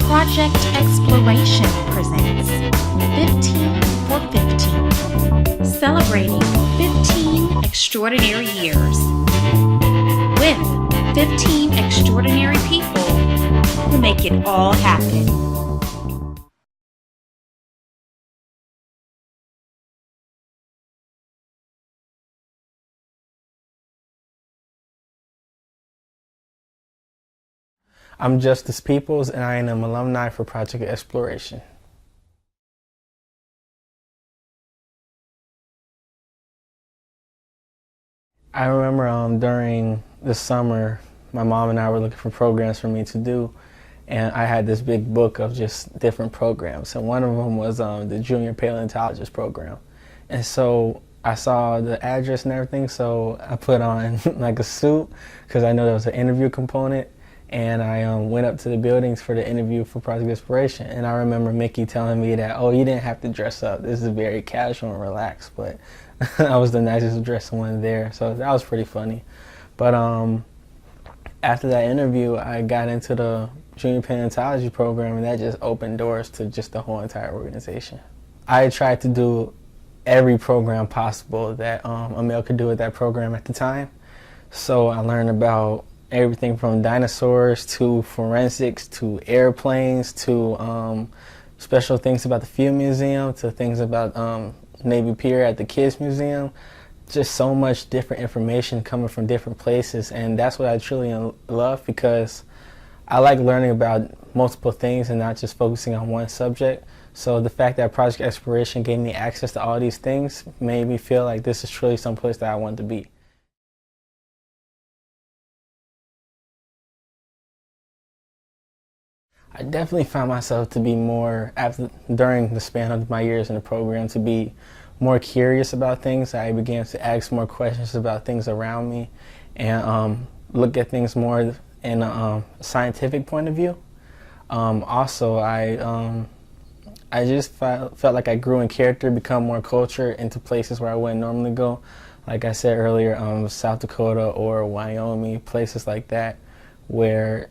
Project Exploration presents 15 for 15, celebrating 15 extraordinary years with 15 extraordinary people who make it all happen. I'm Justice Peoples, and I am an alumni for Project Exploration. I remember during the summer, my mom and I were looking for programs for me to do, and I had this big book of just different programs, and one of them was the Junior Paleontologist program. And so I saw the address and everything, so I put on like a suit because I know there was an interview component. And I went up to the buildings for the interview for Project Exploration. And I remember Mickey telling me that, oh, you didn't have to dress up. This is very casual and relaxed. But I was the nicest dressed one there. So that was pretty funny. But after that interview, I got into the Junior Paleontology program, and that just opened doors to just the whole entire organization. I tried to do every program possible that a male could do at that program at the time. So I learned about everything from dinosaurs to forensics to airplanes to special things about the Field Museum to things about Navy Pier at the Kids Museum. Just so much different information coming from different places, and that's what I truly love, because I like learning about multiple things and not just focusing on one subject. So the fact that Project Exploration gave me access to all these things made me feel like this is truly some place that I want to be. I definitely found myself to be more, during the span of my years in the program, to be more curious about things. I began to ask more questions about things around me and look at things more in a scientific point of view. Also, I just felt like I grew in character, become more cultured into places where I wouldn't normally go. Like I said earlier, South Dakota or Wyoming, places like that, where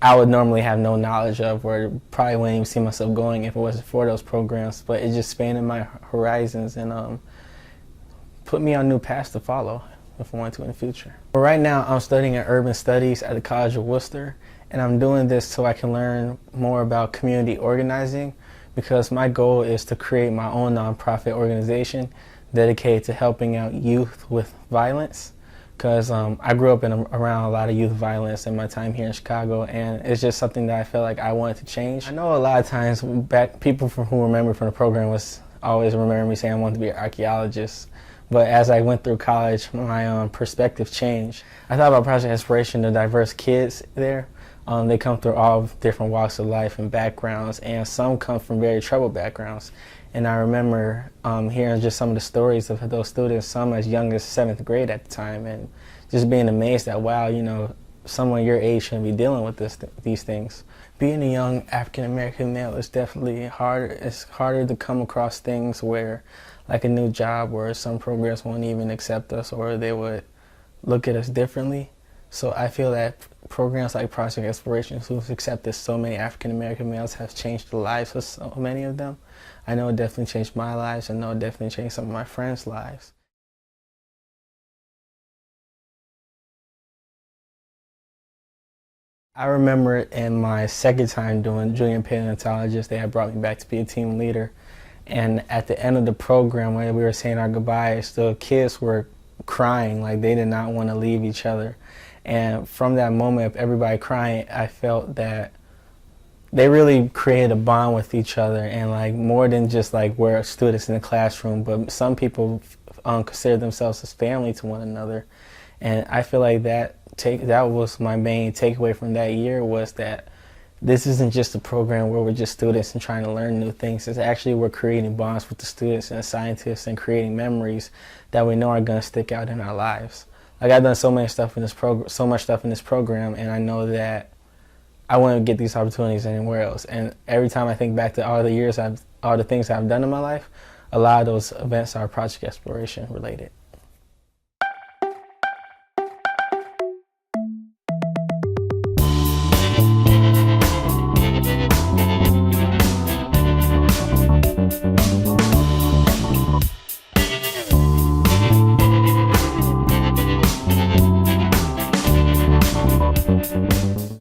I would normally have no knowledge of, or probably wouldn't even see myself going if it wasn't for those programs. But it just expanded my horizons and put me on new paths to follow if I want to in the future. But right now, I'm studying in urban studies at the College of Worcester, and I'm doing this so I can learn more about community organizing, because my goal is to create my own nonprofit organization dedicated to helping out youth with violence. Because I grew up around a lot of youth violence in my time here in Chicago, and it's just something that I felt like I wanted to change. I know a lot of times people who remember from the program was always remember me saying I wanted to be an archaeologist, but as I went through college, my perspective changed. I thought about Project Exploration, the diverse kids there. They come through all different walks of life and backgrounds, and some come from very troubled backgrounds. And I remember hearing just some of the stories of those students, some as young as 7th grade at the time, and just being amazed that, wow, you know, someone your age shouldn't be dealing with these things. Being a young African-American male is definitely harder. It's harder to come across things where, like a new job, where some programs won't even accept us or they would look at us differently. So I feel that programs like Project Exploration, who've accepted so many African-American males, have changed the lives of so many of them. I know it definitely changed my lives. I know it definitely changed some of my friends' lives. I remember in my second time doing Junior Paleontologist, they had brought me back to be a team leader. And at the end of the program, when we were saying our goodbyes, the kids were crying, like they did not want to leave each other. And from that moment of everybody crying, I felt that they really created a bond with each other, and like more than just like we're students in the classroom, but some people consider themselves as family to one another. And I feel like that was my main takeaway from that year, was that this isn't just a program where we're just students and trying to learn new things. It's actually we're creating bonds with the students and the scientists and creating memories that we know are going to stick out in our lives. Like, I've done so much stuff in this program, and I know that I wouldn't get these opportunities anywhere else. And every time I think back to all the things I've done in my life, a lot of those events are Project Exploration related. Exploration.